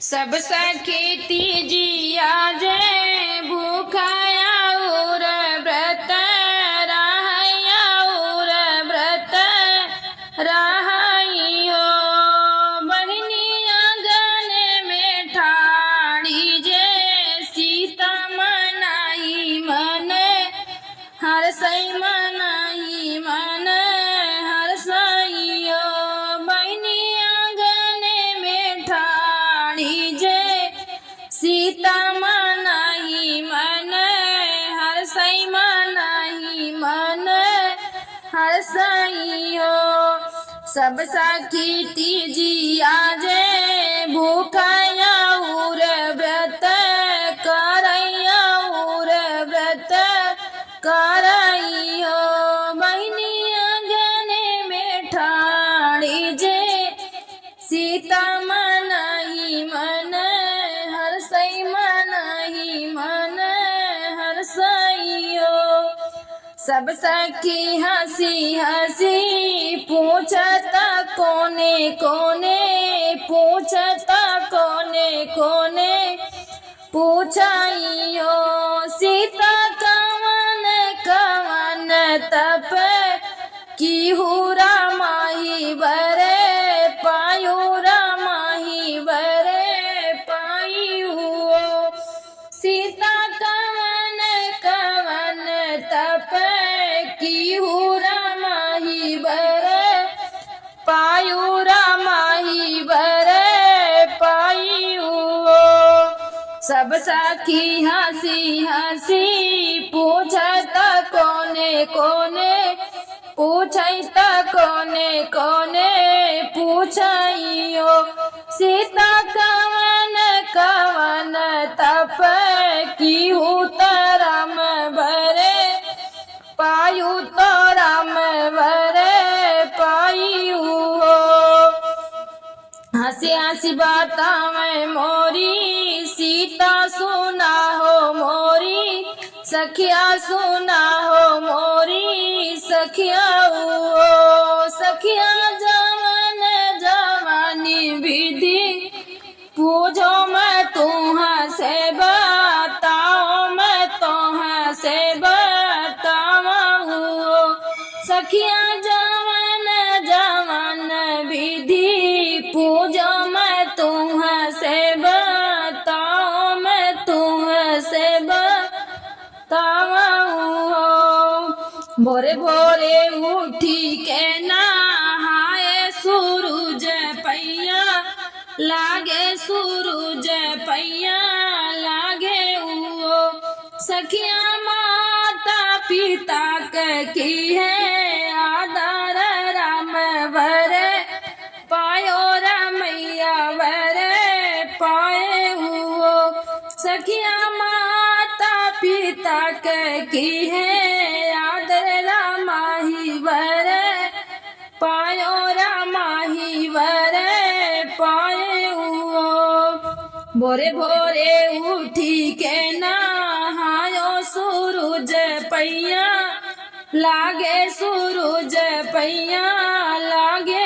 सब सखी तीजिया जे भूखाया और व्रत रहया और व्रत रहियो बहनिया गले में ठाड़ी जे सीता मनाई मन हर सई मनाई मन हर सईयो बहनिया गले में ठाड़ी जे सीता मनाई मन हर सई मनाई मन हर सईयो सब सखी तीजिया जे भूखाया और व्रत करैया और व्रत करैयो बहनिया गले में ठाड़ी जे सीता मनाई मन हर सई मनाई मन हर सईयो सब सखी हंसी हंसी पूछता कोने कोने पूछता कोने कोने पूछाइयो सीता कवन कवन तप की हुरा माही बरे पायुरा माही बरे पायु सीता कवन कवन तप की हुरा माही बरे पायुरा माही बरे पायु सब सखी हंसी हंसी पूछता कोने कोने पूछता कोने कोने पूछाइयो सीता कवन कवन तप की उतरम भरे पायु तो राम भरे पायु हंसी हंसी बतावे मोरी सीता सुना हो मोरी सखिया सुना हो मोरी सखिया ओ सखिया जवन जवानी विधि पूछो मैं तुम्हां से बताओ मैं तुम्हां से बताऊं सखिया जवन जवन विधि पूजो मैं तुम्हां से बताओ मैं तुम्हां से भोरे भोरे उठी के नहाए सूरज पैया लागे सूरज पैया लागे सखिया माता पिता की है आदर राम वरे पायो रमैया वरे पाए सखिया माता पिता की है आदर रामाही वरे पायो रामाही वरे पाए भोरे भोरे उठी के नहायो सूरज पैया लागे सूरज पैया लागे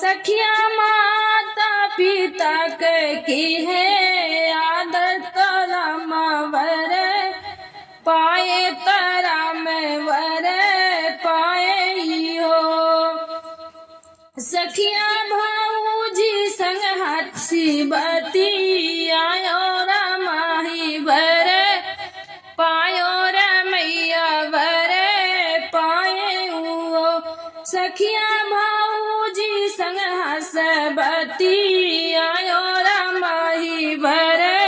सखिया माता पिता की है आदर तरम वरे पाए तरम वरे पाए सखिया भाऊजी संग हंसी बती आयो रामाही वरे पायो रमैया वरे पाए सखिया भाऊजी संग हंस बती आयो रामाही वरे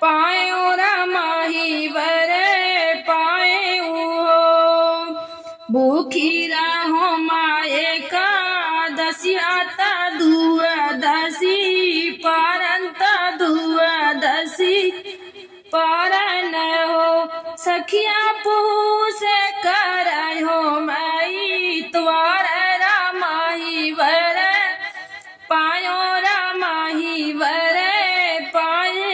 पायो रामाही वरे पाए भूखी रहो माए का दसियाता दुआदशी पारंता दुआदशी पारन हो सखिया पूस कर हो मई त्वार रामाही वर पायो रामाही वर पाए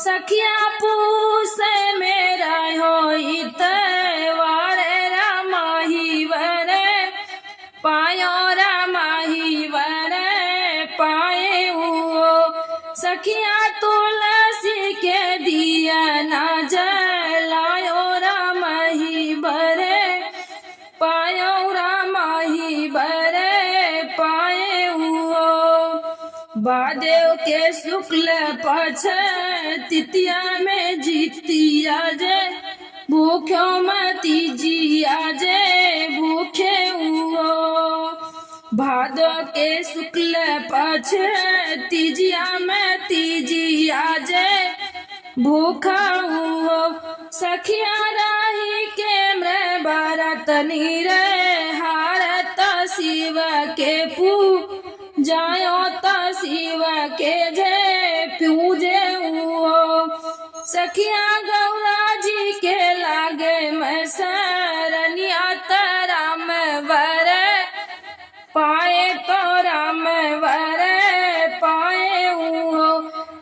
सखिया पूस मेरा हो इतवार रामाही वर पायो रामाही वर पाए सखिया तुलसी के दिया ना जलायो राम ही बरे पायो राम ही बरे पाए हुओ। बादेव के शुक्ल पक्ष तृतीया में जीतिया जे भूख्यो मती जिया जे भूखे हुओ। भादो के शुक्ल पक्ष तीजिया में तीजिया जे भूखा हुओ। सखिया राही के मृ भरत नीर हारत शिव के जायो त शिव के जे पूजे हुओ। सखिया गौरा जी के लागे मैं सरनिया राम वर पाए तो राम वर पाए हुओ।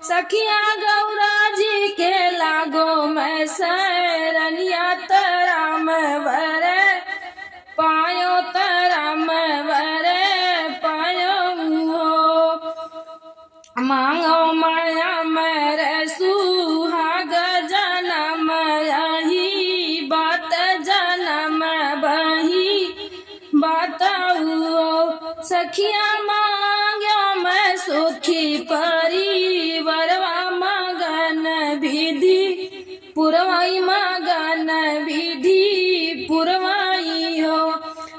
सखिया गौरा जी के लागो मैं सरनिया राम वर पायो तो राम वर पायो हुओ। मांगो माया मेरे सुहाग जनम यही बात जनम बही बताओ। सखिया मांग्यो मैं सुखी परिवरवा मगन विधि पुरवाई मगन विधि पुरवाई हो।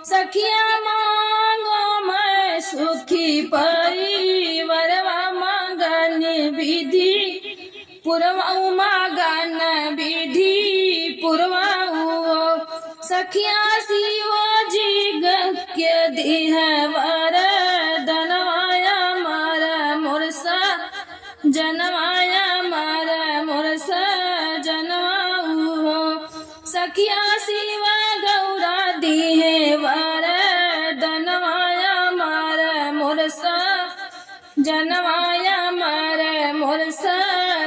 सखिया मांगो मैं सुखी परिवरवा मगन विधि पुरवाऊ मगन विधि पुरवाऊ। सखिया शिव जी के दिह वर धनवाया मार मुरसा जनवाया मार मुरसा जनवाऊ। सखिया शिव गौरा दिहे वर धनवाया मार मुरसा जनवाया मार मुरसा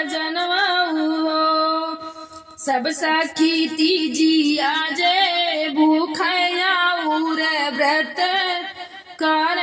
जनवाऊ। सब सखी तीजिया जे भूखया उर व्रत कर